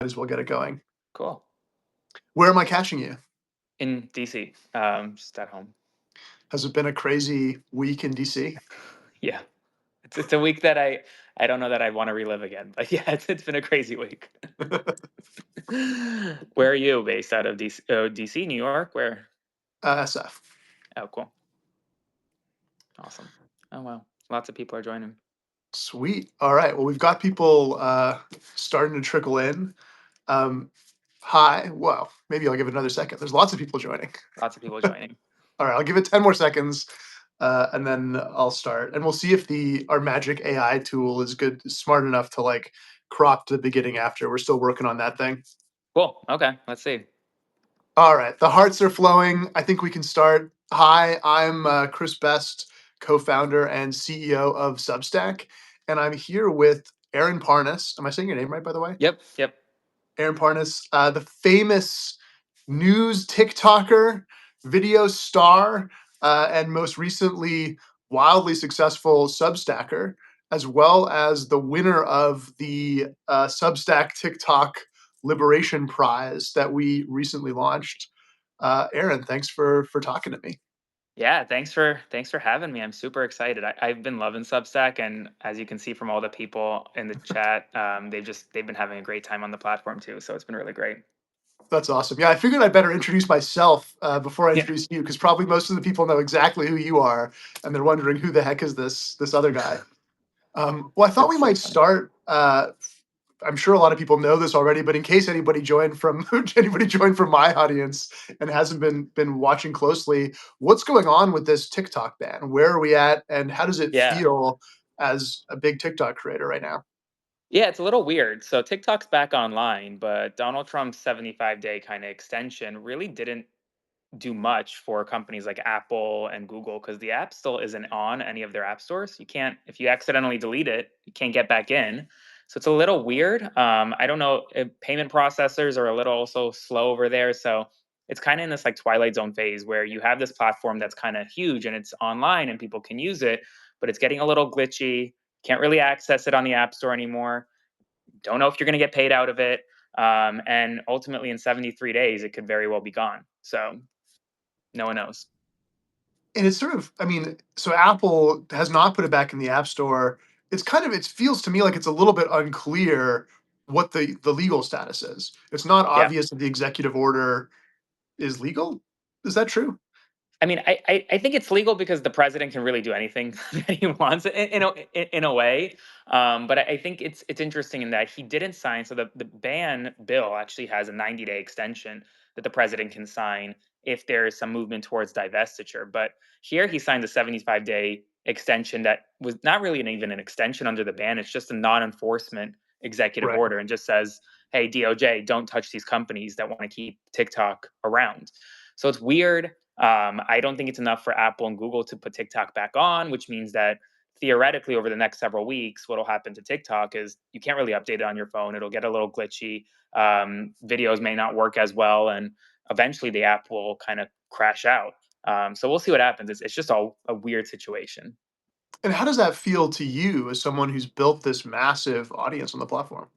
Might as well get it going. Cool. Where am I catching you? In DC, just at home. Has it been a crazy week in DC? Yeah, it's a week that I don't know that I want to relive again, but yeah, it's been a crazy week. Where are you based out of DC? Oh, DC, New York. Where? SF. Oh, cool, awesome. Oh wow, lots of people are joining. Sweet. All right. Well, we've got people starting to trickle in. Um, hi. Well, maybe I'll give it another second. There's lots of people joining. Lots of people joining. All right. I'll give it 10 more seconds, and then I'll start. And we'll see if the our magic AI tool is smart enough to like crop to the beginning after. We're still working on that thing. Cool. Okay, let's see. All right, the hearts are flowing. I think we can start. Hi, I'm Chris Best, co-founder and CEO of Substack, and I'm here with Aaron Parnas. Am I saying your name right, by the way? Yep. Yep. Aaron Parnas, the famous news TikToker, video star, and most recently wildly successful Substacker, as well as the winner of the Substack TikTok Liberation Prize that we recently launched. Aaron, thanks for talking to me. Yeah, thanks for having me. I'm super excited. I've been loving Substack, and as you can see from all the people in the chat, they've been having a great time on the platform too. So it's been really great. That's awesome. Yeah, I figured I'd better introduce myself before I Yeah. introduce you, because probably most of the people know exactly who you are, and they're wondering who the heck is this other guy. Well, I thought we That's so might funny. start. I'm sure a lot of people know this already, but in case anybody joined from my audience and hasn't been watching closely, what's going on with this TikTok ban? Where are we at, and how does it Yeah. feel as a big TikTok creator right now? Yeah, it's a little weird. So TikTok's back online, but Donald Trump's 75-day kind of extension really didn't do much for companies like Apple and Google because the app still isn't on any of their app stores. You can't, if you accidentally delete it, you can't get back in. So it's a little weird. I don't know if payment processors are a little also slow over there. So it's kind of in this like twilight zone phase where you have this platform that's kind of huge and it's online and people can use it, but it's getting a little glitchy. Can't really access it on the app store anymore. Don't know if you're going to get paid out of it. And ultimately, in 73 days, it could very well be gone. So no one knows. And it's sort of, I mean, so Apple has not put it back in the App Store. It feels to me like it's a little bit unclear what the legal status is. It's not Yeah. obvious that the executive order is legal. Is that true? I mean, I think it's legal because the president can really do anything that he wants in a way. But I think it's interesting in that he didn't sign. So the ban bill actually has a 90-day extension that the president can sign if there is some movement towards divestiture. But here he signed a 75-day extension that was not really even an extension under the ban. It's just a non-enforcement executive Right. order and just says, "Hey, DOJ, don't touch these companies that want to keep TikTok around." So it's weird. I don't think it's enough for Apple and Google to put TikTok back on, which means that theoretically, over the next several weeks, what will happen to TikTok is you can't really update it on your phone. It'll get a little glitchy. Videos may not work as well, and eventually the app will kind of crash out. So we'll see what happens. It's just all a weird situation. And how does that feel to you as someone who's built this massive audience on the platform?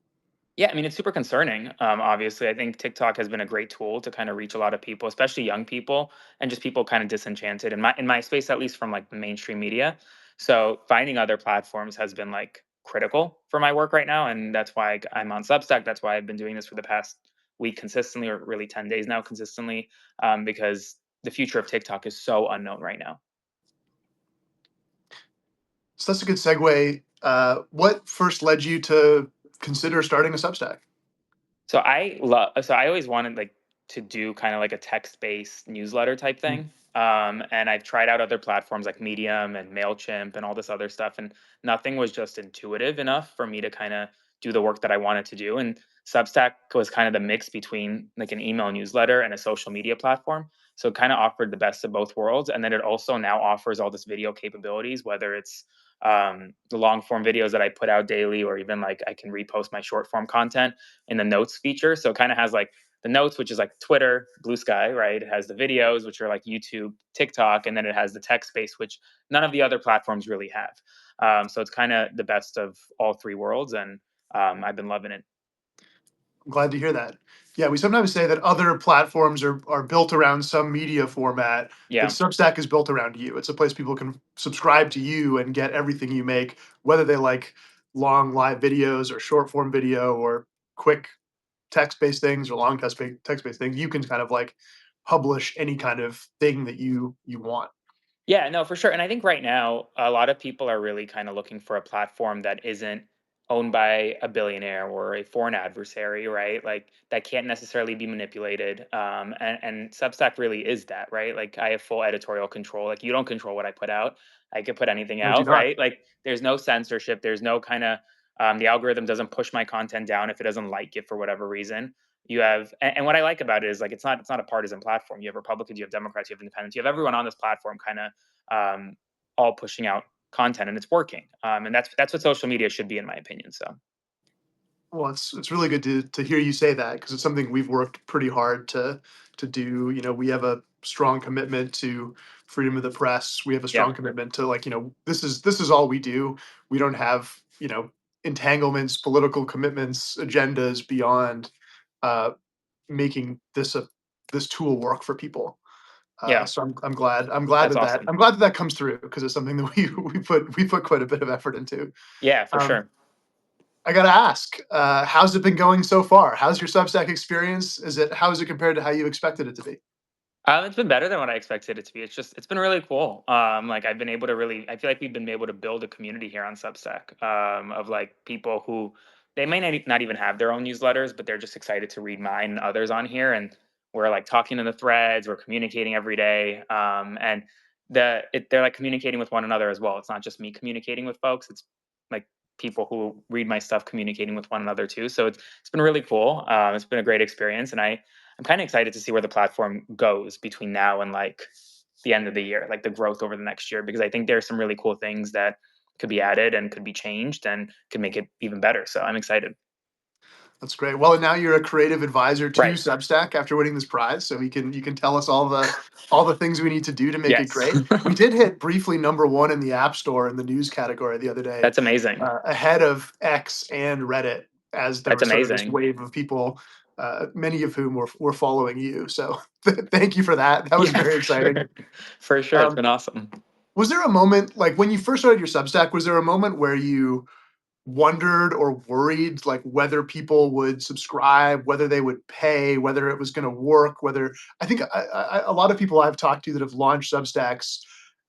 Yeah, I mean, it's super concerning. Obviously, I think TikTok has been a great tool to kind of reach a lot of people, especially young people and just people kind of disenchanted in my space, at least from like the mainstream media. So finding other platforms has been like critical for my work right now, and that's why I'm on Substack. That's why I've been doing this for the past week consistently, or really 10 days now consistently, because the future of TikTok is so unknown right now. So that's a good segue. What first led you to consider starting a Substack? So I always wanted like to do kind of like a text-based newsletter type Mm. thing. And I've tried out other platforms like Medium and Mailchimp and all this other stuff, and nothing was just intuitive enough for me to kind of do the work that I wanted to do. And Substack was kind of the mix between like an email newsletter and a social media platform. So it kind of offered the best of both worlds. And then it also now offers all this video capabilities, whether it's the long form videos that I put out daily, or even like I can repost my short form content in the notes feature. So it kind of has like the notes, which is like Twitter, Blue Sky, right? It has the videos, which are like YouTube, TikTok, and then it has the text space, which none of the other platforms really have. So it's kind of the best of all three worlds, and I've been loving it. I'm glad to hear that. Yeah, we sometimes say that other platforms are built around some media format, but Yeah. Substack is built around you. It's a place people can subscribe to you and get everything you make, whether they like long live videos or short form video or quick text based things or long text based things. You can kind of like publish any kind of thing that you want. Yeah, no, for sure. And I think right now, a lot of people are really kind of looking for a platform that isn't owned by a billionaire or a foreign adversary, right? Like that can't necessarily be manipulated. And Substack really is that, right? Like I have full editorial control. Like you don't control what I put out. I could put anything I do out, not. right? Like there's no censorship. There's no kind of the algorithm doesn't push my content down if it doesn't like it for whatever reason. You have and what I like about it is like it's not a partisan platform. You have Republicans, you have Democrats, you have Independents, you have everyone on this platform kind of um, all pushing out content, and it's working. And that's what social media should be, in my opinion. So Well, it's really good to hear you say that because it's something we've worked pretty hard to do. You know, we have a strong commitment to freedom of the press. We have a yeah, strong commitment to like, this is all we do. We don't have, entanglements, political commitments, agendas beyond uh making this tool work for people. yeah, So I'm glad that's that awesome. that comes through because it's something that we put quite a bit of effort into. Yeah, for Um, sure. I gotta ask, how's it been going so far? How's your Substack experience? How is it compared to how you expected it to be? It's been better than what I expected it to be. It's been really cool. Like I've been able to really, I feel like we've been able to build a community here on Substack of like people who they may not even have their own newsletters, but they're just excited to read mine and others on here. And we're like talking in the threads, we're communicating every day, and they're like communicating with one another as well. It's not just me communicating with folks; it's like people who read my stuff communicating with one another too. So it's been really cool. It's been a great experience, and I'm kind of excited to see where the platform goes between now and like the end of the year, like the growth over the next year, because I think there's some really cool things that could be added and could be changed and could make it even better. So I'm excited. That's great. Well, now you're a creative advisor to Right. Substack after winning this prize, so you can tell us all the things we need to do to make it Yes. great. We did hit briefly number one in the App Store in the news category the other day, That's amazing. ahead of X and Reddit, as there That's was sort of this amazing. wave of people, many of whom were following you. So thank you for that. That was Yeah, very for exciting. sure. For sure. It's Um, been awesome. was there a moment like when you first started your Substack? Was there a moment where you wondered or worried like whether people would subscribe, whether they would pay, whether it was going to work, whether I think a lot of people I've talked to that have launched Substacks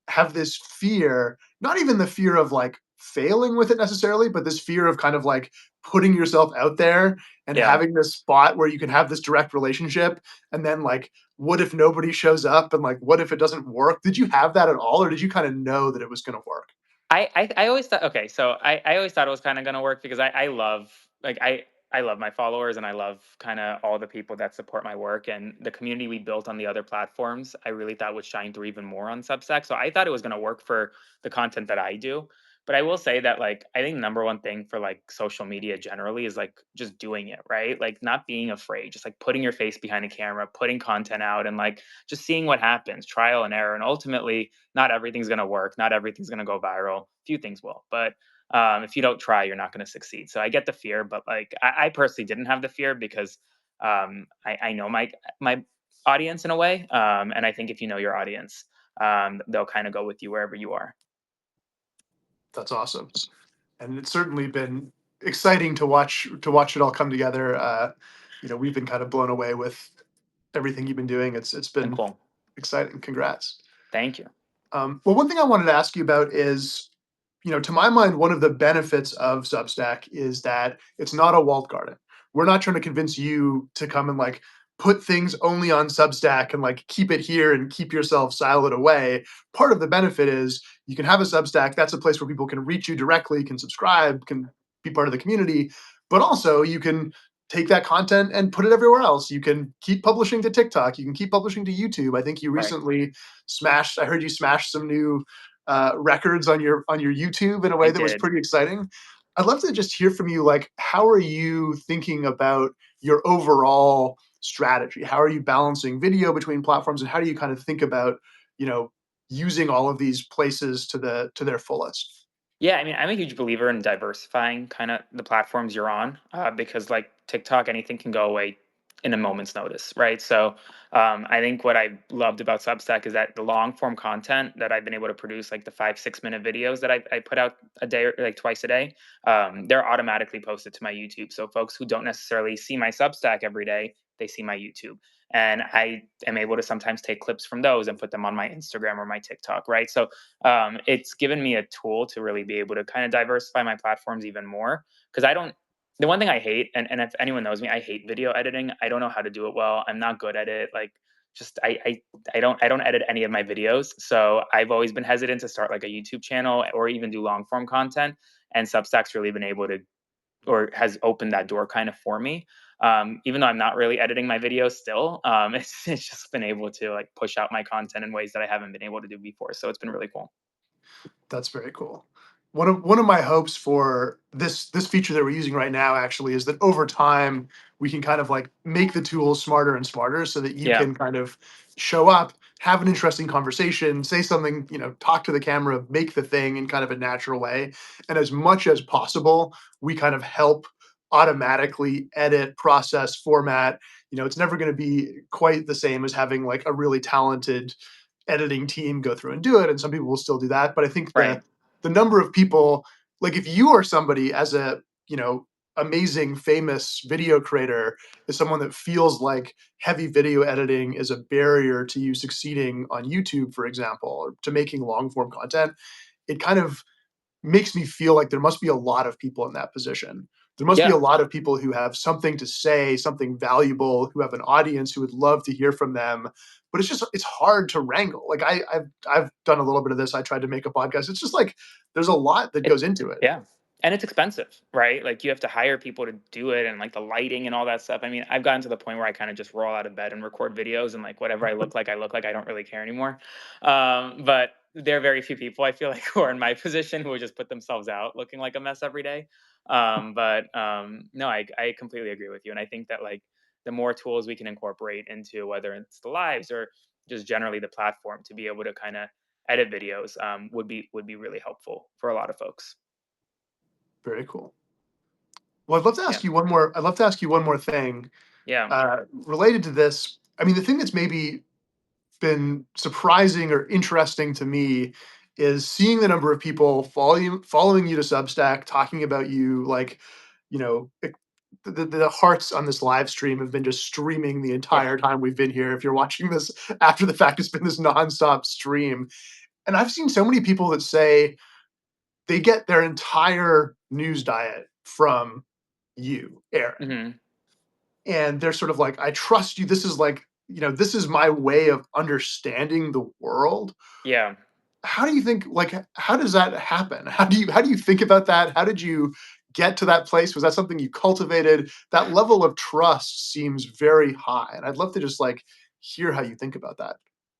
have this fear, not even the fear of like failing with it necessarily, but this fear of kind of like putting yourself out there and Yeah. having this spot where you can have this direct relationship. And then, like, what if nobody shows up? And like, what if it doesn't work? Did you have that at all? Or did you kind of know that it was going to work? I always thought okay, so I always thought it was kind of going to work because I love like I love my followers and I love kind of all the people that support my work and the community we built on the other platforms. I really thought would shine through even more on Substack. So I thought it was going to work for the content that I do. But I will say that like I think number one thing for like social media generally is like just doing it, right? Like not being afraid, just like putting your face behind a camera, putting content out and like just seeing what happens, trial and error. And ultimately not everything's going to work. Not everything's going to go viral. A few things will, but if you don't try, you're not going to succeed. So I get the fear, but like I personally didn't have the fear because I know my audience in a way, and I think if you know your audience, they'll kind of go with you wherever you are. That's awesome. And it's certainly been exciting to watch it all come together. We've been kind of blown away with everything you've been doing. It's And been cool. exciting. Congrats. Thank you. Well, one thing I wanted to ask you about is, to my mind, one of the benefits of Substack is that it's not a walled garden. We're not trying to convince you to come and like put things only on Substack and like keep it here and keep yourself siloed away. Part of the benefit is you can have a Substack. That's a place where people can reach you directly, can subscribe, can be part of the community, but also you can take that content and put it everywhere else. You can keep publishing to TikTok. You can keep publishing to YouTube. I think you Right. recently smashed. I heard you smashed some new records on your YouTube in a I way that was did. pretty exciting. I'd love to just hear from you. Like, how are you thinking about your overall strategy? How are you balancing video between platforms, and how do you kind of think about you know using all of these places to their fullest? Yeah, I mean, I'm a huge believer in diversifying kind of the platforms you're on because, like, TikTok, anything can go away in a moment's notice, right? So I think what I loved about Substack is that the long form content that I've been able to produce, like the 5 6 minute videos that I put out a day or like twice a day, they're automatically posted to my YouTube. So folks who don't necessarily see my Substack every day, they see my YouTube. And I am able to sometimes take clips from those and put them on my Instagram or my TikTok, right? So it's given me a tool to really be able to kind of diversify my platforms even more. Because I don't, the one thing I hate, and if anyone knows me, I hate video editing. I don't know how to do it well. I'm not good at it. Like, just I don't edit any of my videos. So I've always been hesitant to start like a YouTube channel or even do long form content. And Substack's really been able to, or has opened that door kind of for me. Even though I'm not really editing my videos still, it's just been able to like push out my content in ways that I haven't been able to do before. So it's been really cool. That's very cool. One of my hopes for this feature that we're using right now actually is that over time we can kind of like make the tools smarter and smarter so that you Yeah. can kind of show up, have an interesting conversation, say something, talk to the camera, make the thing in kind of a natural way. And as much as possible, we kind of help automatically edit, process, format. It's never going to be quite the same as having like a really talented editing team go through and do it, and some people will still do that. But I think the Right. the number of people, like if you are somebody as a amazing famous video creator, is someone that feels like heavy video editing is a barrier to you succeeding on YouTube, for example, or to making long form content, it kind of makes me feel like there must be a lot of people in that position. There must be a Yeah. lot of people who have something to say, something valuable, who have an audience who would love to hear from them. But it's hard to wrangle. Like I've done a little bit of this. I tried to make a podcast. It's just like there's a lot that It goes into it. yeah, and it's expensive, right? Like, you have to hire people to do it and, like, the lighting and all that stuff. I mean, I've gotten to the point where I kinda just roll out of bed and record videos and, like, whatever I look like, I look like. I don't really care anymore. But there are very few people, I feel like, who are in my position who would just put themselves out looking like a mess every day. No, I completely agree with you, and I think that, like, the more tools we can incorporate into whether it's the lives or just generally the platform to be able to kinda edit videos, would be really helpful for a lot of folks. Very cool. Well, I'd love to Yeah. ask you one more. I'd love to ask you one more thing Yeah. related to this. I mean, the thing that's maybe been surprising or interesting to me is seeing the number of people following you to Substack, talking about you, like, the hearts on this live stream have been just streaming the Yeah. entire time we've been here. If you're watching this after the fact, it's been this nonstop stream. And I've seen so many people that say they get their entire news diet from you, Aaron. Mhm. And they're sort of like, I trust you. This is like, this is my way of understanding the world. Yeah. How do you think, like, how does that happen? How do you think about that? How did you get to that place? Was that something you cultivated? That level of trust seems very high. And I'd love to just like hear how you think about that.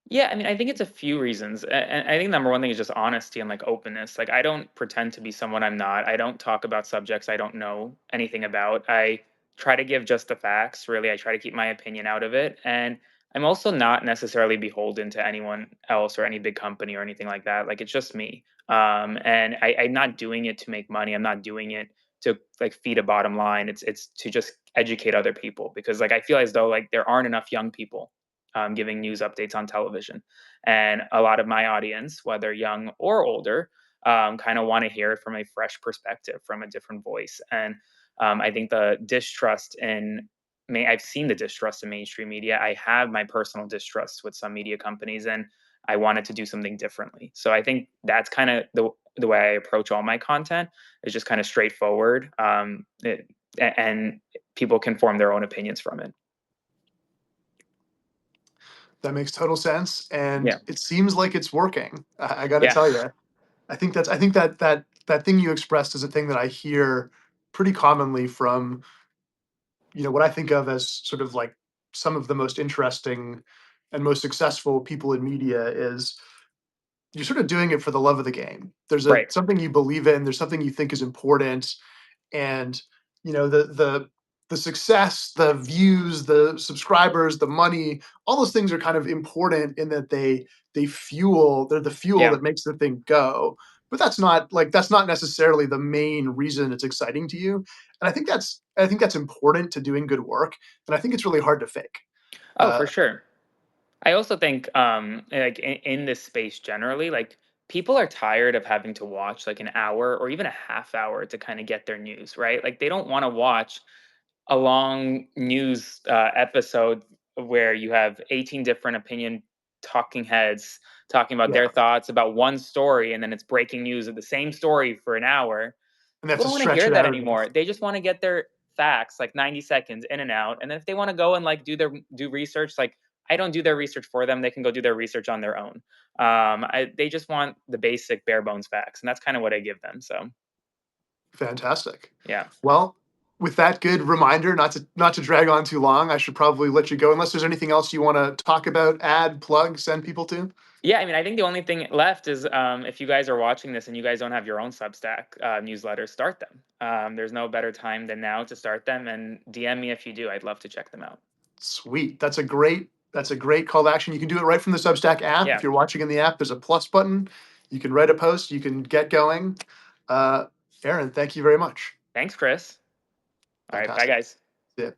Yeah, I mean, I think it's a few reasons. And I think number one thing is just honesty and like openness. Like, I don't pretend to be someone I'm not. I don't talk about subjects I don't know anything about. I try to give just the facts. Really, I try to keep my opinion out of it. And I'm also not necessarily beholden to anyone else or any big company or anything like that. Like, it's just me. And I'm not doing it to make money. I'm not doing it to like feed a bottom line. It's to just educate other people because like I feel as though like there aren't enough young people giving news updates on television. And a lot of my audience, whether young or older, kind of want to hear it from a fresh perspective, from a different voice. And I think the distrust in I've seen the distrust in mainstream media. I have my personal distrust with some media companies, and I wanted to do something differently. So I think that's kind of the way I approach all my content is just kind of straightforward, and people can form their own opinions from it. That makes total sense. And Yeah, it seems like it's working. I got to yeah, tell you. I think that thing you expressed is a thing that I hear pretty commonly from what I think of as sort of like some of the most interesting and most successful people in media is you're sort of doing it for the love of the game. There's a right. something you believe in, there's something you think is important, and the success, the views, the subscribers, the money, all those things are kind of important in that they're the fuel Yeah. that makes the thing go. But that's not necessarily the main reason it's exciting to you. And I think that's important to doing good work, and I think it's really hard to fake. Oh, for Uh, sure. I also think, like in this space generally, like people are tired of having to watch like an hour or even a half hour to kind of get their news, right? Like they don't want to watch a long news episode where you have 18 different opinion talking heads talking about yeah, their thoughts about one story, and then it's breaking news of the same story for an hour. and they have People to don't want to stretch hear it that out. anymore. They just want to get their facts like 90 seconds in and out. And if they want to go and like do research, like I don't do their research for them. They can go do their research on their own. They just want the basic bare bones facts, and that's kind of what I give them. So Fantastic. yeah. Well, with that good reminder, not to drag on too long, I should probably let you go. Unless there's anything else you want to talk about, add, plug, send people to. Yeah, I mean, I think the only thing left is if you guys are watching this and you guys don't have your own Substack newsletters, start them. There's no better time than now to start them, and DM me if you do. I'd love to check them out. Sweet. That's a great call to action. You can do it right from the Substack app. If Yeah. you're watching in the app, there's a plus button. You can write a post. You can get going. Uh, Aaron, thank you very much. Thanks, Chris. All right. Bye, Fantastic. guys. Yeah.